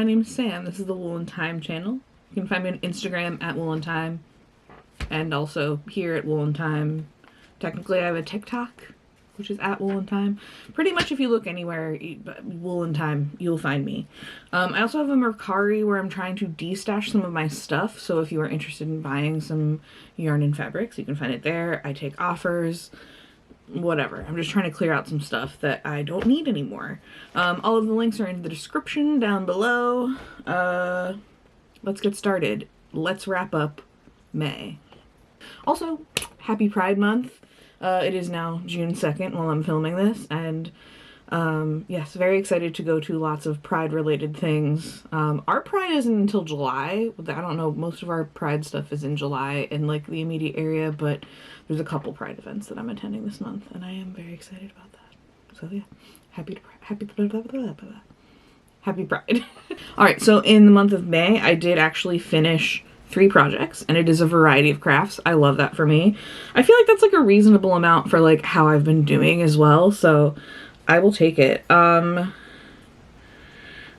my name's Sam. This is the Wool and Thyme channel. You can find me on Instagram at Wool and Thyme, and also here at Wool and Thyme. Technically, I have a TikTok, which is at Wool and Thyme. Pretty much if you look anywhere, Wool and Thyme, you'll find me. I also have a Mercari where I'm trying to de-stash some of my stuff, so if you are interested in buying some yarn and fabrics, you can find it there. I take offers, whatever. I'm just trying to clear out some stuff that I don't need anymore. All of the links are in the description down below. Let's get started. Let's wrap up May. Also, happy Pride Month. It is now June 2nd while I'm filming this, and yes, very excited to go to lots of Pride-related things. Our Pride isn't until July. I don't know, most of our Pride stuff is in July in like the immediate area, but there's a couple Pride events that I'm attending this month, and I am very excited about that. So yeah, happy Pride. All right, so in the month of May, I did actually finish 3 projects, and it is a variety of crafts. I love that for me. I feel like that's like a reasonable amount for like how I've been doing as well, so I will take it. So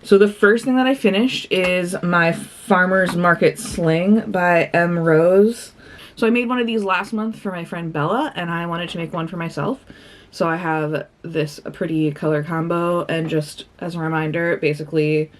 the first thing that I finished is my Farmer's Market Sling by M. Rose. So I made one of these last month for my friend Bella, and I wanted to make one for myself. So I have this pretty color combo, and just as a reminder, basically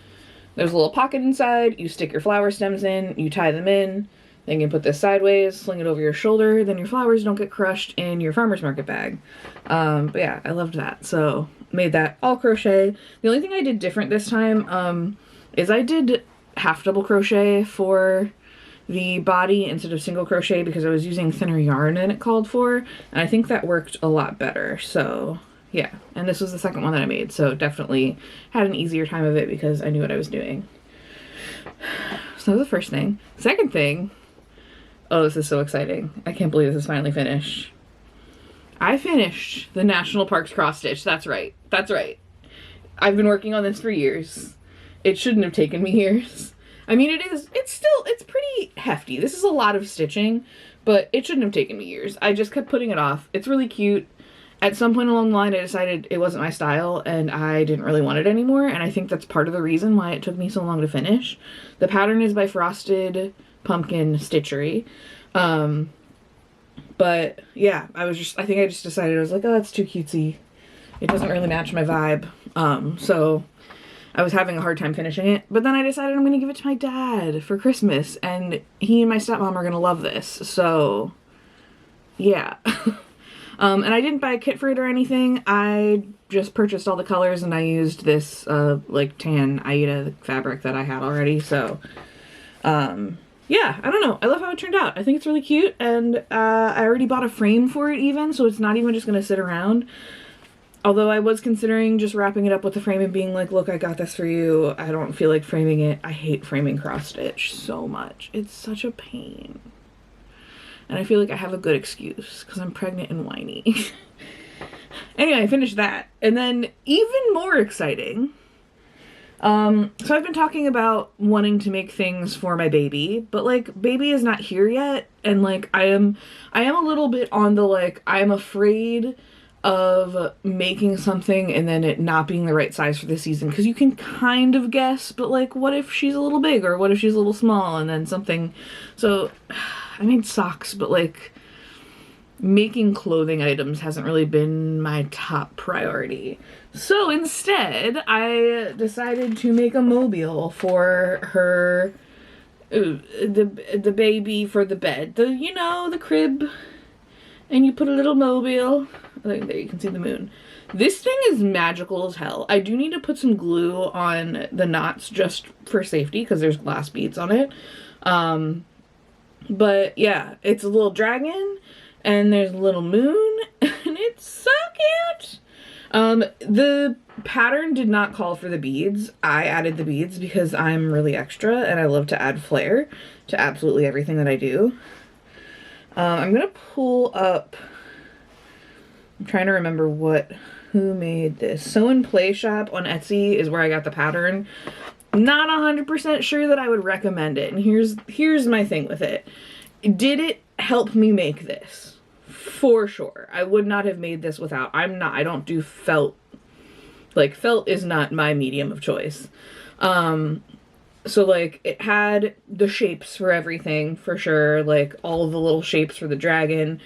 there's a little pocket inside, you stick your flower stems in, you tie them in, then you can put this sideways, sling it over your shoulder, then your flowers don't get crushed in your farmer's market bag. But yeah, I loved that, so made that all crochet. The only thing I did different this time is I did half double crochet for the body instead of single crochet because I was using thinner yarn than it called for, and I think that worked a lot better. So yeah, and this was the second one that I made, so definitely had an easier time of it because I knew what I was doing. So that was the first thing. Second thing, oh, this is so exciting. I can't believe this is finally finished. I finished the National Parks cross stitch. That's right. That's right. I've been working on this for years. It shouldn't have taken me years. I mean, it's pretty hefty. This is a lot of stitching, but it shouldn't have taken me years. I just kept putting it off. It's really cute. At some point along the line, I decided it wasn't my style and I didn't really want it anymore, and I think that's part of the reason why it took me so long to finish. The pattern is by Frosted Pumpkin Stitchery. But yeah, I think I just decided, I was like, oh, it's too cutesy. It doesn't really match my vibe. So I was having a hard time finishing it, but then I decided I'm going to give it to my dad for Christmas, and he and my stepmom are going to love this, so yeah. And I didn't buy a kit for it or anything. I just purchased all the colors, and I used this like tan Aida fabric that I had already, so yeah, I don't know. I love how it turned out. I think it's really cute, and I already bought a frame for it even, so it's not even just going to sit around. Although I was considering just wrapping it up with the frame and being like, look, I got this for you. I don't feel like framing it. I hate framing cross stitch so much. It's such a pain. And I feel like I have a good excuse because I'm pregnant and whiny. Anyway, I finished that. And then even more exciting. So I've been talking about wanting to make things for my baby, but like baby is not here yet. And like I am a little bit on the like, I'm afraid of making something and then it not being the right size for the season, because you can kind of guess, but like what if she's a little big or what if she's a little small, and then something. So I made socks, but like making clothing items hasn't really been my top priority. So instead I decided to make a mobile for her, the baby, for the bed, you know, the crib, and you put a little mobile. There you can see the moon. This thing is magical as hell. I do need to put some glue on the knots just for safety because there's glass beads on it. But yeah, it's a little dragon and there's a little moon and it's so cute. The pattern did not call for the beads. I added the beads because I'm really extra and I love to add flair to absolutely everything that I do. I'm gonna pull up, I'm trying to remember who made this. Sew and Play Shop on Etsy is where I got the pattern. Not 100% sure that I would recommend it. And here's my thing with it. Did it help me make this? For sure. I would not have made this without. I don't do felt. Like, felt is not my medium of choice. So like it had the shapes for everything for sure, like all of the little shapes for the dragon.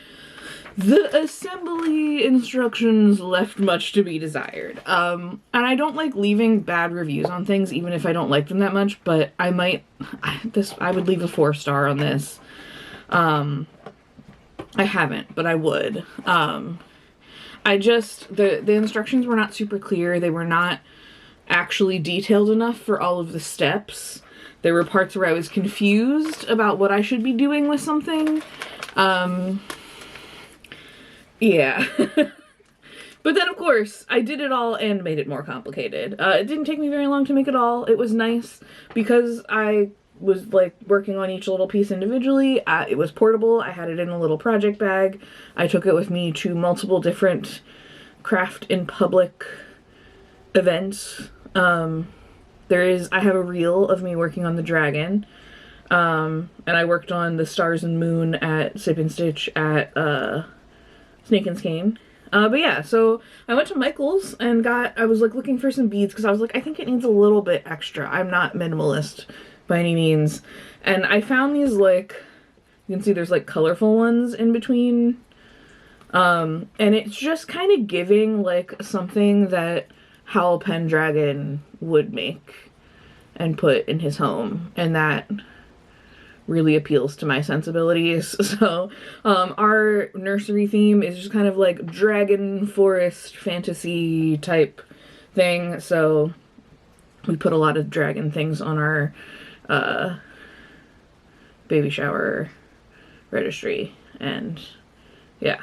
The assembly instructions left much to be desired. And I don't like leaving bad reviews on things even if I don't like them that much, but I would leave a 4-star on this. I haven't, but I would. The instructions were not super clear. They were not actually detailed enough for all of the steps. There were parts where I was confused about what I should be doing with something. Yeah. But then, of course, I did it all and made it more complicated. It didn't take me very long to make it all. It was nice because I was, like, working on each little piece individually. It was portable. I had it in a little project bag. I took it with me to multiple different craft in public events. I have a reel of me working on the dragon. And I worked on the stars and moon at Sip and Stitch at, Snake and Skein. But yeah, so I went to Michael's and I was like looking for some beads because I was like, I think it needs a little bit extra. I'm not minimalist by any means. And I found these, like, you can see there's like colorful ones in between. And it's just kind of giving like something that Howl Pendragon would make and put in his home. And that really appeals to my sensibilities. So our nursery theme is just kind of like dragon forest fantasy type thing. So we put a lot of dragon things on our baby shower registry, and yeah,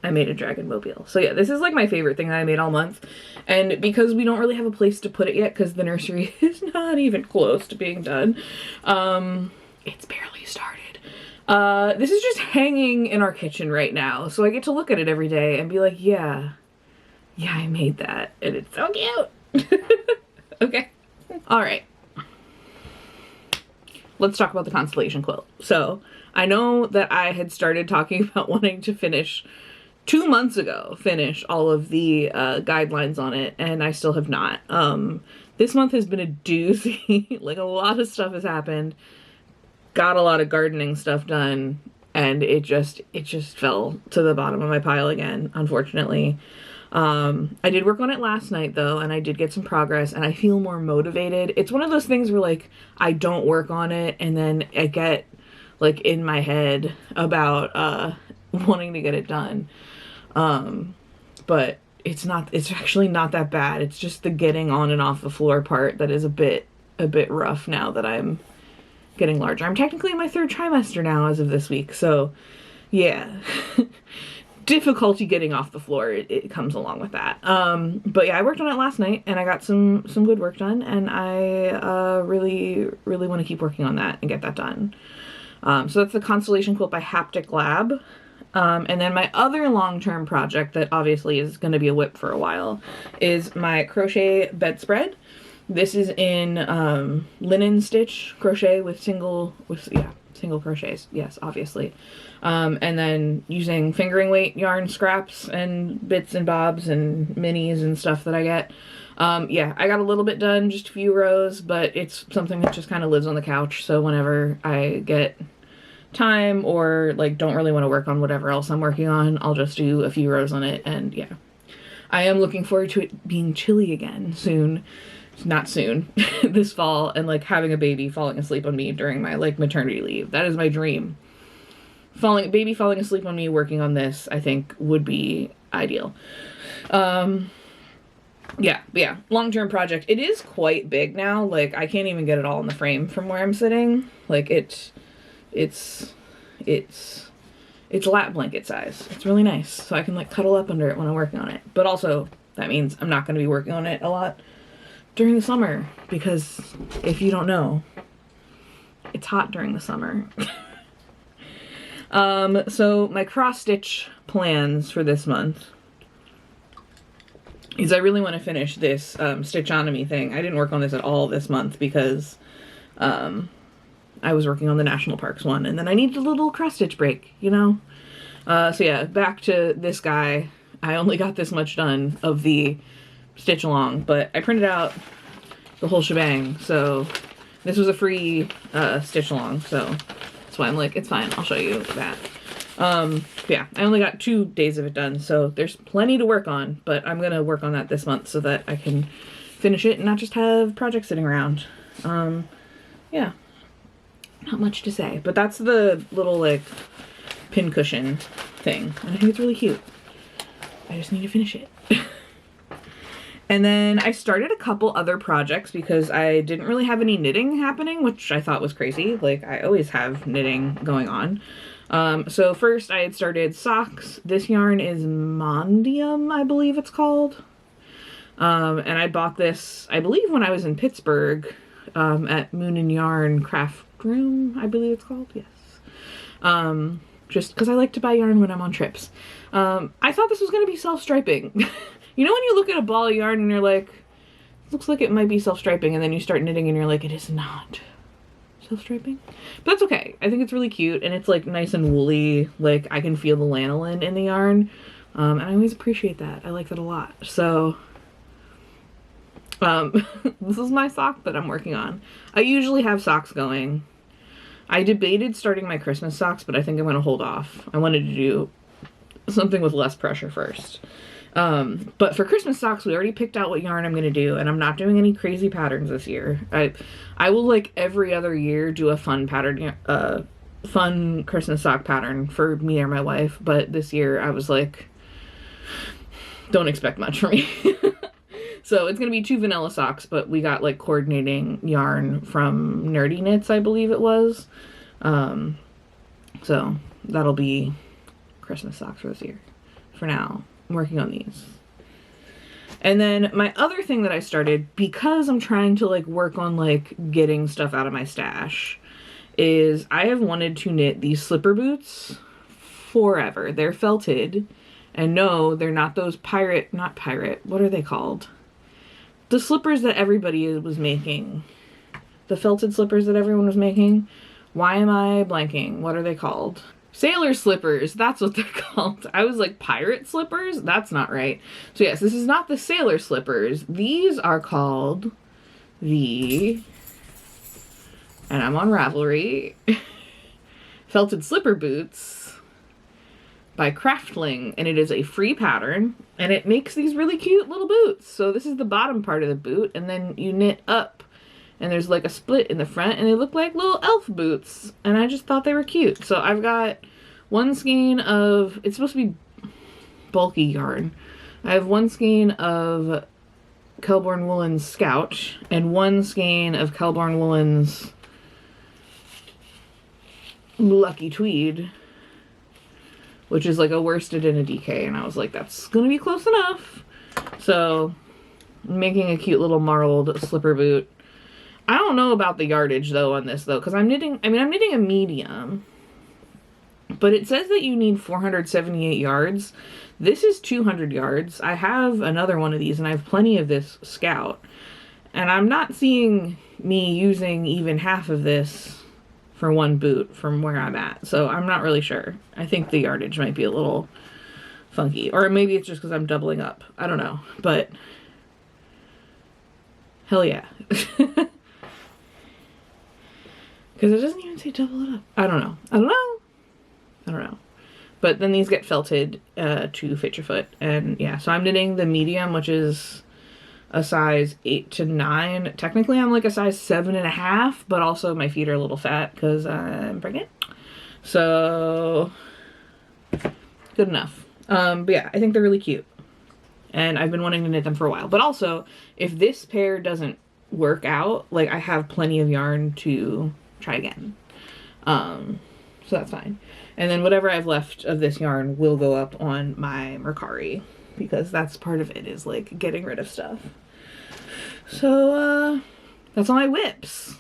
I made a dragon mobile. So yeah, this is like my favorite thing that I made all month. And because we don't really have a place to put it yet because the nursery is not even close to being done, it's barely started. This is just hanging in our kitchen right now. So I get to look at it every day and be like, yeah, I made that. And it's so cute. Okay. All right. Let's talk about the constellation quilt. So I know that I had started talking about wanting to finish 2 months ago, finish all of the guidelines on it, and I still have not. This month has been a doozy. Like, a lot of stuff has happened. Got a lot of gardening stuff done, and it just fell to the bottom of my pile again, unfortunately. I did work on it last night though, and I did get some progress, and I feel more motivated. It's one of those things where, like, I don't work on it and then I get like in my head about wanting to get it done. But it's actually not that bad. It's just the getting on and off the floor part that is a bit rough now that I'm getting larger. I'm technically in my 3rd trimester now as of this week, so yeah. Difficulty getting off the floor, it comes along with that. But yeah, I worked on it last night and I got some good work done, and I really want to keep working on that and get that done. So that's the Constellation Quilt by Haptic Lab. And then my other long-term project that obviously is going to be a whip for a while is my crochet bedspread. This is in linen stitch crochet with single crochets, yes, obviously. And then using fingering weight yarn scraps and bits and bobs and minis and stuff that I get. Yeah, I got a little bit done, just a few rows, but it's something that just kind of lives on the couch, so whenever I get time or like don't really want to work on whatever else I'm working on, I'll just do a few rows on it. And yeah, I am looking forward to it being chilly again soon. Not soon, this fall, and like having a baby falling asleep on me during my like maternity leave. That is my dream. Baby falling asleep on me working on this, I think would be ideal. Yeah, long-term project. It is quite big now. Like, I can't even get it all in the frame from where I'm sitting. Like, it's lap blanket size. It's really nice. So I can like cuddle up under it when I'm working on it. But also, that means I'm not going to be working on it a lot during the summer, because if you don't know, it's hot during the summer. So my cross stitch plans for this month is I really want to finish this Stitchonomy thing. I didn't work on this at all this month because I was working on the National Parks one, and then I needed a little cross stitch break, you know? So yeah, back to this guy. I only got this much done of the stitch along, but I printed out the whole shebang, so This was a free stitch along, so that's why I'm like, it's fine, I'll show you that. Yeah, I only got 2 days of it done, so there's plenty to work on, but I'm gonna work on that this month so that I can finish it and not just have projects sitting around. Yeah, not much to say, but that's the little like pin cushion thing, and I think it's really cute. I just need to finish it. And then I started a couple other projects because I didn't really have any knitting happening, which I thought was crazy. Like, I always have knitting going on. So first I had started socks. This yarn is Mondium, I believe it's called. And I bought this, I believe, when I was in Pittsburgh, at Moon and Yarn Craft Room, I believe it's called, yes. Just because I like to buy yarn when I'm on trips. I thought this was going to be self-striping. You know when you look at a ball of yarn and you're like, looks like it might be self-striping, and then you start knitting and you're like, it is not self-striping? But that's okay. I think it's really cute, and it's like nice and woolly. Like, I can feel the lanolin in the yarn, and I always appreciate that. I like that a lot. So, this is my sock that I'm working on. I usually have socks going. I debated starting my Christmas socks, but I think I'm going to hold off. I wanted to do something with less pressure first. But for Christmas socks, we already picked out what yarn I'm going to do, and I'm not doing any crazy patterns this year. I will, like, every other year do a fun pattern, fun Christmas sock pattern for me or my wife, but this year I was like, don't expect much from me. So it's going to be 2 vanilla socks, but we got, like, coordinating yarn from Nerdy Knits, I believe it was. So that'll be Christmas socks for this year. For now, I'm working on these. And then my other thing that I started, because I'm trying to, like, work on, like, getting stuff out of my stash, is I have wanted to knit these slipper boots forever. They're felted. And no, they're not those not pirate, what are they called? The slippers that everybody was making. The felted slippers that everyone was making. Why am I blanking? What are they called? Sailor slippers, that's what they're called. I was like, pirate slippers? That's not right. So yes, this is not the sailor slippers. These are called the, and I'm on Ravelry, felted slipper boots by Craftling, and it is a free pattern, and it makes these really cute little boots. So this is the bottom part of the boot, and then you knit up, and there's like a split in the front, and they look like little elf boots, and I just thought they were cute. So I've got one skein of, it's supposed to be bulky yarn. I have one skein of Kelborn Woolen's Scout, and one skein of Kelborn Woolen's Lucky Tweed, which is like a worsted and a DK, and I was like, that's gonna be close enough. So I'm making a cute little marled slipper boot. I don't know about the yardage though on this though, because I'm knitting a medium, but it says that you need 478 yards. This is 200 yards. I have another one of these, and I have plenty of this Scout, and I'm not seeing me using even half of this for one boot from where I'm at, so I'm not really sure. I think the yardage might be a little funky, or maybe it's just because I'm doubling up. I don't know, but hell yeah. Because it doesn't even say double it up. I don't know. But then these get felted to fit your foot, and yeah, so I'm knitting the medium, which is a size 8 to 9. Technically I'm like a size 7.5, but also my feet are a little fat because I'm pregnant. So good enough. But yeah, I think they're really cute, and I've been wanting to knit them for a while. But also, if this pair doesn't work out, like, I have plenty of yarn to try again. So that's fine. And then whatever I've left of this yarn will go up on my Mercari, because that's part of it, is like getting rid of stuff. So that's all my whips.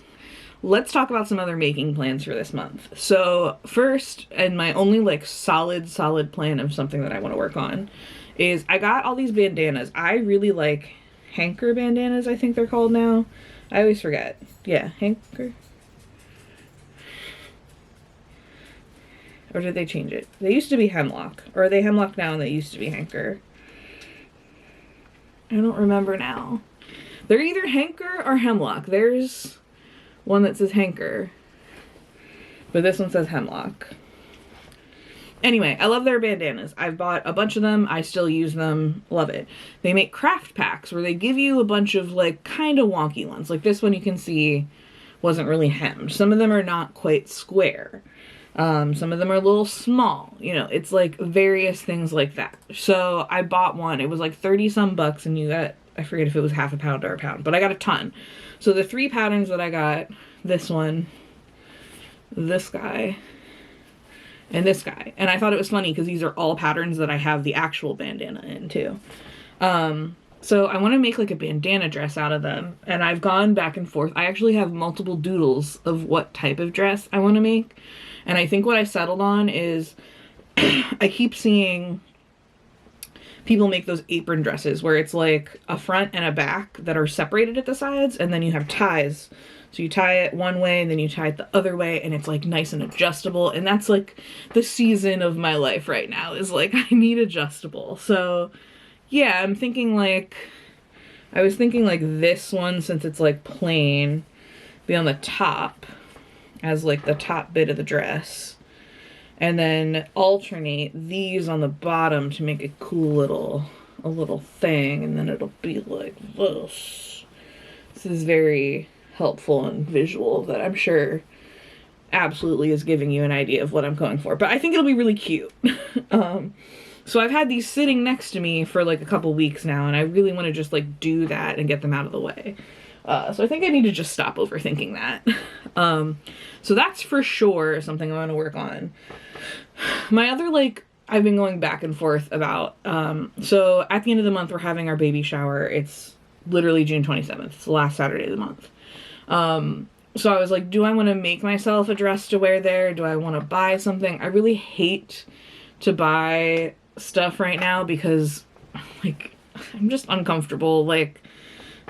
Let's talk about some other making plans for this month. So first, and my only like solid plan of something that I want to work on, is I got all these bandanas. I really like hanker bandanas, I think they're called now. I always forget. Yeah, hanker. Or did they change it? They used to be hemlock. Or are they hemlock now and they used to be hanker? I don't remember now. They're either hanker or hemlock. There's one that says Hanker, but this one says Hemlock. Anyway, I love their bandanas. I've bought a bunch of them. I still use them. Love it. They make craft packs where they give you a bunch of like kind of wonky ones. Like this one you can see wasn't really hemmed. Some of them are not quite square. Some of them are a little small. You know, it's like various things like that. So I bought one. It was like 30 some bucks and you got, I forget if it was half a pound or a pound, but I got a ton. So the 3 patterns that I got, this one, this guy, and this guy. And I thought it was funny because these are all patterns that I have the actual bandana in too. So I want to make like a bandana dress out of them. And I've gone back and forth. I actually have multiple doodles of what type of dress I want to make. And I think what I settled on is I keep seeing people make those apron dresses where it's like a front and a back that are separated at the sides. And then you have ties. So you tie it one way and then you tie it the other way and it's like nice and adjustable. And that's like the season of my life right now is like I need adjustable. So yeah, I'm thinking like, I was thinking like this one, since it's like plain, be on the top as like the top bit of the dress. And then alternate these on the bottom to make a cool a little thing. And then it'll be like this. This is very helpful and visual that I'm sure absolutely is giving you an idea of what I'm going for. But I think it'll be really cute. So I've had these sitting next to me for like a couple weeks now, and I really want to just like do that and get them out of the way. So I think I need to just stop overthinking that. So that's for sure something I want to work on. My other, like, I've been going back and forth about, so at the end of the month, we're having our baby shower. It's literally June 27th. It's the last Saturday of the month. So I was like, do I want to make myself a dress to wear there? Do I want to buy something? I really hate to buy stuff right now because, like, I'm just uncomfortable. Like,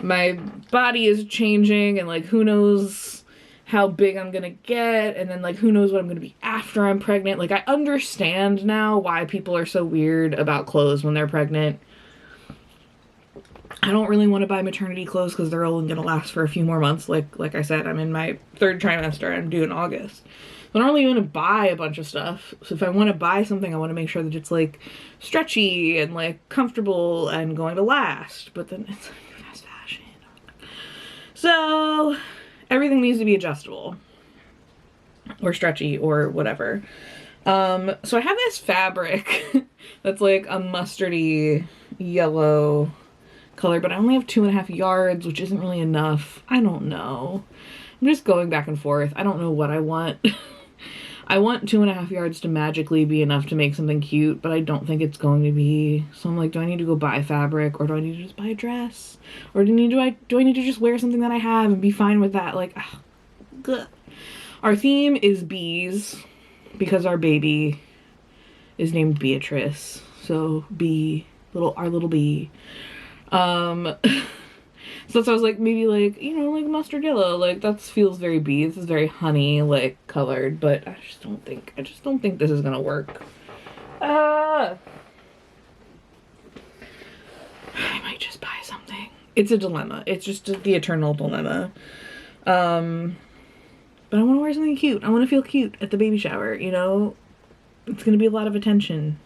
my body is changing and, like, who knows how big I'm gonna get, and then like who knows what I'm gonna be after I'm pregnant. Like, I understand now why people are so weird about clothes when they're pregnant. I don't really want to buy maternity clothes because they're only gonna last for a few more months. Like I said, I'm in my 3rd trimester. I'm due in August. So I don't really want to buy a bunch of stuff. So if I want to buy something, I want to make sure that it's like stretchy and like comfortable and going to last. But then it's like fast fashion. So everything needs to be adjustable or stretchy or whatever. So I have this fabric that's like a mustardy yellow color, but I only have 2.5 yards, which isn't really enough. I don't know. I'm just going back and forth. I don't know what I want. I want 2.5 yards to magically be enough to make something cute, but I don't think it's going to be. So I'm like, do I need to go buy fabric, or do I need to just buy a dress? Or do I need to just wear something that I have and be fine with that? Like, ugh. Our theme is bees because our baby is named Beatrice. So our little bee. So I was like, maybe like, you know, like mustard yellow, like that feels very bee. This is very honey like colored, but I just don't think this is gonna work. I might just buy something. It's a dilemma. It's just the eternal dilemma. But I want to wear something cute. I want to feel cute at the baby shower, you know? It's gonna be a lot of attention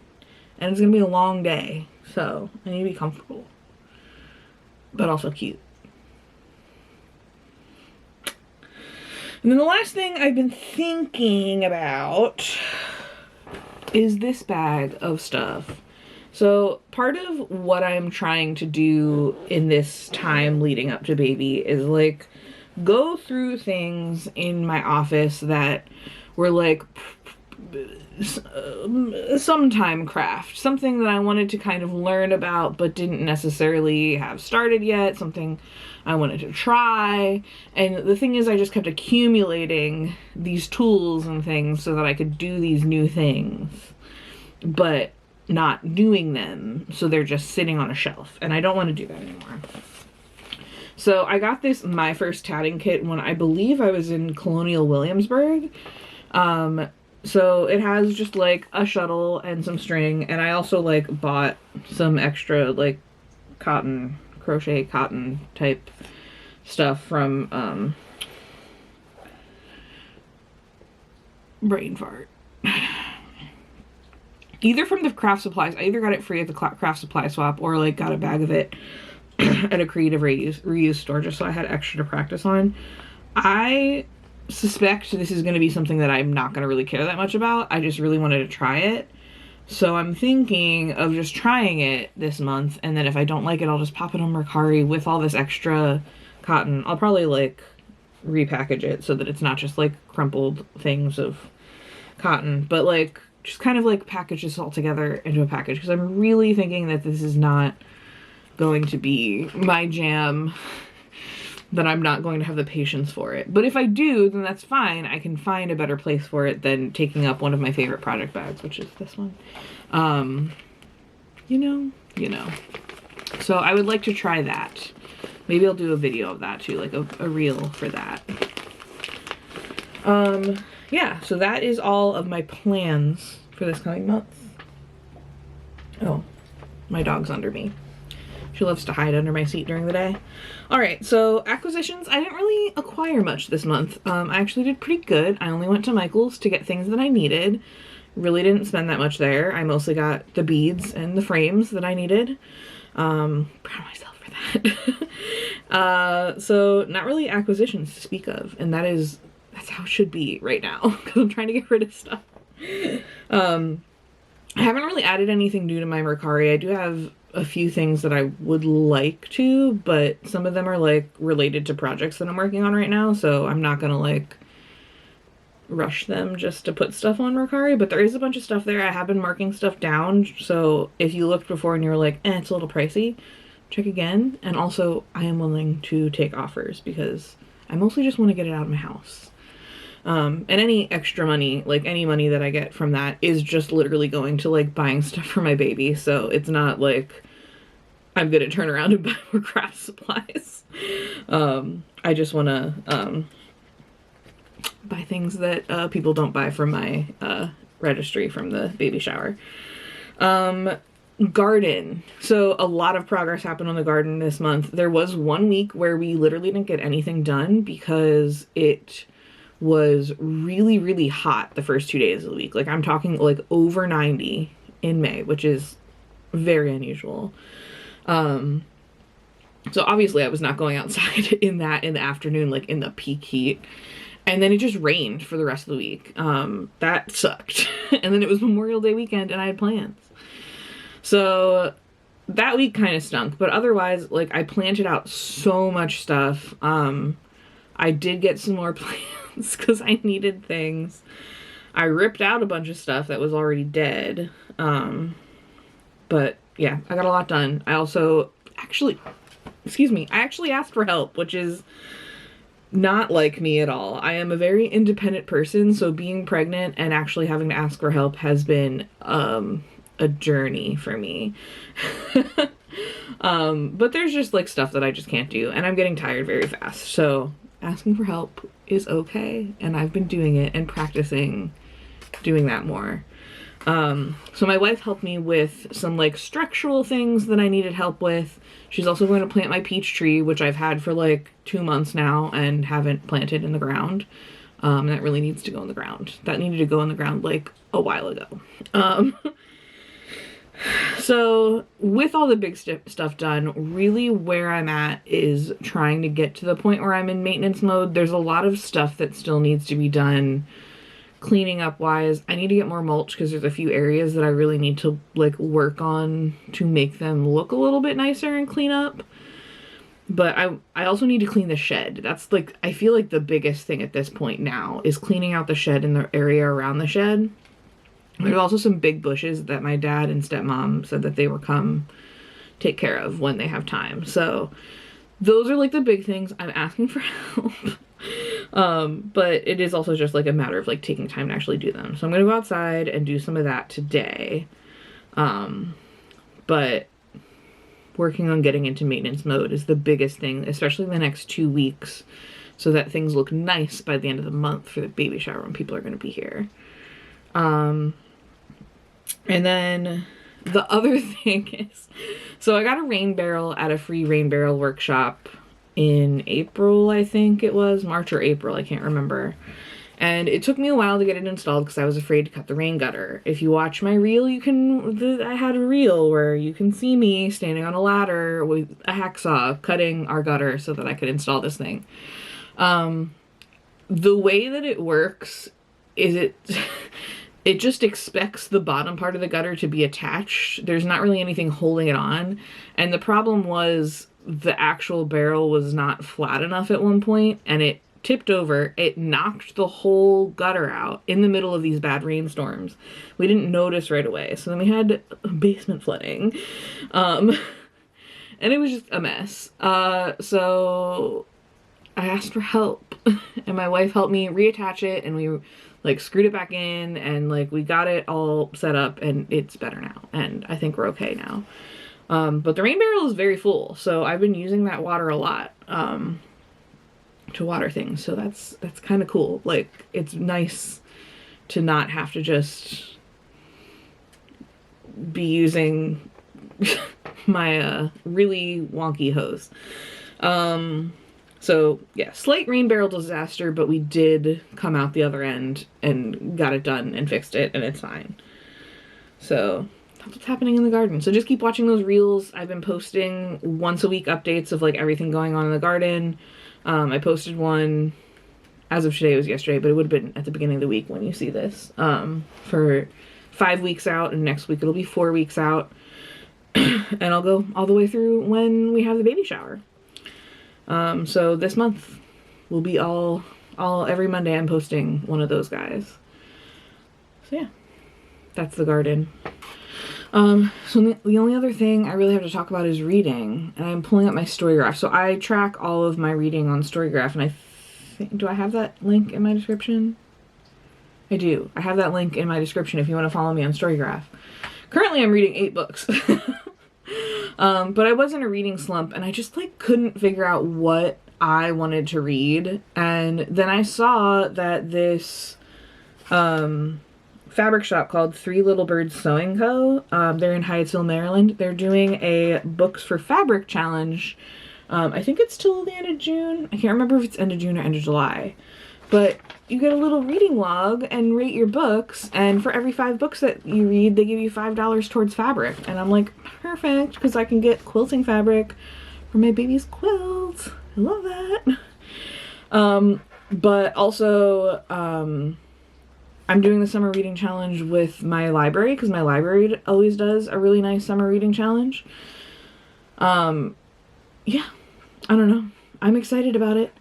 and it's gonna be a long day, so I need to be comfortable but also cute. And then the last thing I've been thinking about is this bag of stuff. So part of what I'm trying to do in this time leading up to baby is like go through things in my office that were like sometime craft, something that I wanted to kind of learn about but didn't necessarily have started yet, something I wanted to try. And the thing is, I just kept accumulating these tools and things so that I could do these new things but not doing them, so they're just sitting on a shelf, and I don't want to do that anymore. So I got this My First Tatting kit when I believe I was in Colonial Williamsburg. So it has just like a shuttle and some string, and I also like bought some extra like crochet cotton type stuff from brain fart. Either from the craft supplies. I either got it free at the craft supply swap or like got a bag of it at a creative reuse store just so I had extra to practice on. I suspect this is going to be something that I'm not going to really care that much about. I just really wanted to try it. So I'm thinking of just trying it this month, and then if I don't like it, I'll just pop it on Mercari with all this extra cotton. I'll probably like repackage it so that it's not just like crumpled things of cotton, but like just kind of like package this all together into a package, because I'm really thinking that this is not going to be my jam, that I'm not going to have the patience for it. But if I do, then that's fine. I can find a better place for it than taking up one of my favorite project bags, which is this one. You know. So I would like to try that. Maybe I'll do a video of that too, like a reel for that. Yeah, so that is all of my plans for this coming month. Oh, my dog's under me. She loves to hide under my seat during the day. All right, so acquisitions. I didn't really acquire much this month. I actually did pretty good. I only went to Michael's to get things that I needed. Really didn't spend that much there. I mostly got the beads and the frames that I needed. Proud of myself for that. So not really acquisitions to speak of, and that's how it should be right now, because I'm trying to get rid of stuff. I haven't really added anything new to my Mercari. I do have a few things that I would like to, but some of them are like related to projects that I'm working on right now, so I'm not gonna like rush them just to put stuff on Mercari. But there is a bunch of stuff there. I have been marking stuff down, so if you looked before and you were like, it's a little pricey, check again. And also I am willing to take offers because I mostly just want to get it out of my house. And any extra money, like any money that I get from that, is just literally going to like buying stuff for my baby. So it's not like I'm gonna turn around and buy more craft supplies. I just want to buy things that people don't buy from my registry from the baby shower. Garden. So a lot of progress happened on the garden this month. There was 1 week where we literally didn't get anything done because it was really, really hot the first 2 days of the week. Like I'm talking like over 90 in May, which is very unusual. So obviously I was not going outside in the afternoon, like in the peak heat. And then it just rained for the rest of the week. That sucked. And then it was Memorial Day weekend and I had plans. So that week kind of stunk, but otherwise, like I planted out so much stuff. I did get some more plants because I needed things. I ripped out a bunch of stuff that was already dead. But yeah, I got a lot done. I also I actually asked for help, which is not like me at all. I am a very independent person, so being pregnant and actually having to ask for help has been a journey for me. But there's just like stuff that I just can't do, and I'm getting tired very fast. So asking for help is okay, and I've been doing it and practicing doing that more. So my wife helped me with some like structural things that I needed help with. She's also going to plant my peach tree, which I've had for like 2 months now and haven't planted in the ground. And that really needs to go in the ground. That needed to go in the ground like a while ago. So with all the big stuff done, really where I'm at is trying to get to the point where I'm in maintenance mode. There's a lot of stuff that still needs to be done cleaning up wise. I need to get more mulch because there's a few areas that I really need to like work on to make them look a little bit nicer and clean up. But I also need to clean the shed. That's like, I feel like the biggest thing at this point now is cleaning out the shed and the area around the shed. There's also some big bushes that my dad and stepmom said that they will come take care of when they have time. So those are like the big things. I'm asking for help. But it is also just like a matter of like taking time to actually do them. So I'm gonna go outside and do some of that today. But working on getting into maintenance mode is the biggest thing, especially in the next 2 weeks, so that things look nice by the end of the month for the baby shower when people are gonna be here. And then the other thing is, so I got a rain barrel at a free rain barrel workshop in April, I think it was March or April, I can't remember. And it took me a while to get it installed because I was afraid to cut the rain gutter. If you watch my reel, I had a reel where you can see me standing on a ladder with a hacksaw cutting our gutter so that I could install this thing. The way that it works is it just expects the bottom part of the gutter to be attached. There's not really anything holding it on. And the problem was the actual barrel was not flat enough at one point, and it tipped over. It knocked the whole gutter out in the middle of these bad rainstorms. We didn't notice right away. So then we had basement flooding. And it was just a mess. So I asked for help and my wife helped me reattach it, and we like screwed it back in, and like we got it all set up, and it's better now. And I think we're okay now. But the rain barrel is very full. So I've been using that water a lot. To water things, so that's kind of cool. Like, it's nice to not have to just be using my really wonky hose. So yeah, slight rain barrel disaster, but we did come out the other end and got it done and fixed it, and it's fine. So that's what's happening in the garden. So just keep watching those reels. I've been posting once a week updates of like everything going on in the garden. I posted one, as of today, it was yesterday, but it would have been at the beginning of the week when you see this, for 5 weeks out, and next week it'll be 4 weeks out, and I'll go all the way through when we have the baby shower. So this month will be every Monday I'm posting one of those guys. So yeah, that's the garden. So the only other thing I really have to talk about is reading, and I'm pulling up my Storygraph. So I track all of my reading on Storygraph, and I think, do I have that link in my description? I do. I have that link in my description if you want to follow me on Storygraph. Currently I'm reading 8 books. But I was in a reading slump, and I just like couldn't figure out what I wanted to read. And then I saw that this, fabric shop called Three Little Birds Sewing Co. They're in Hyattsville, Maryland. They're doing a Books for Fabric challenge. I think it's till the end of June. I can't remember if it's end of June or end of July. But you get a little reading log and rate your books, and for every 5 books that you read, they give you $5 towards fabric. And I'm like, perfect, because I can get quilting fabric for my baby's quilt. I love that. But also, I'm doing the summer reading challenge with my library, because my library always does a really nice summer reading challenge. Yeah, I don't know. I'm excited about it.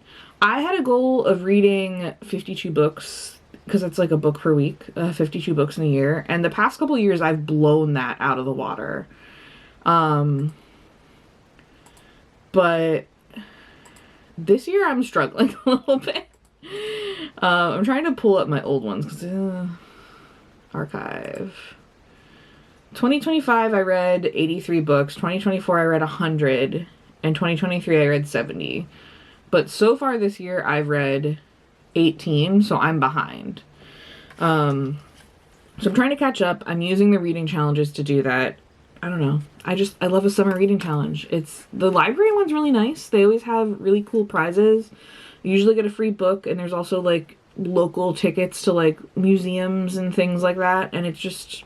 I had a goal of reading 52 books, because it's like a book per week, 52 books in a year. And the past couple of years, I've blown that out of the water. But this year I'm struggling a little bit. I'm trying to pull up my old ones, because archive. 2025 I read 83 books, 2024 I read 100, and 2023 I read 70. But so far this year I've read 18, so I'm behind. So I'm trying to catch up. I'm using the reading challenges to do that. I don't know. I love a summer reading challenge. The library one's really nice. They always have really cool prizes. You usually get a free book, and there's also like local tickets to like museums and things like that. And it's just,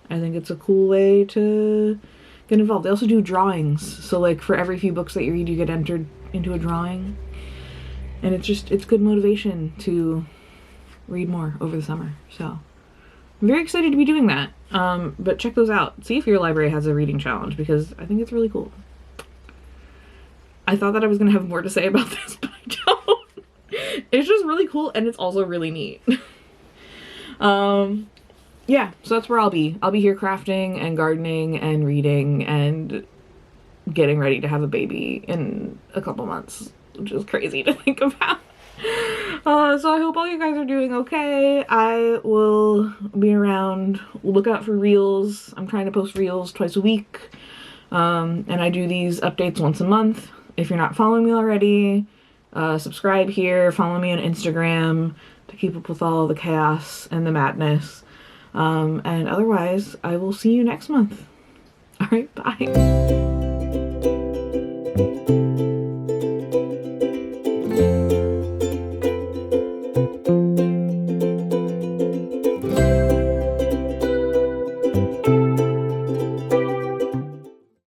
I think it's a cool way to get involved. They also do drawings. So like for every few books that you read, you get entered into a drawing. And it's good motivation to read more over the summer. So I'm very excited to be doing that. But check those out. See if your library has a reading challenge, because I think it's really cool. I thought that I was going to have more to say about this, but I don't. It's just really cool, and it's also really neat. Yeah, so that's where I'll be. I'll be here crafting and gardening and reading and getting ready to have a baby in a couple months, which is crazy to think about. So I hope all you guys are doing okay. I will be around. Look out for reels. I'm trying to post reels twice a week. And I do these updates once a month. If you're not following me already, subscribe here, follow me on Instagram to keep up with all the chaos and the madness. And otherwise, I will see you next month. All right, bye.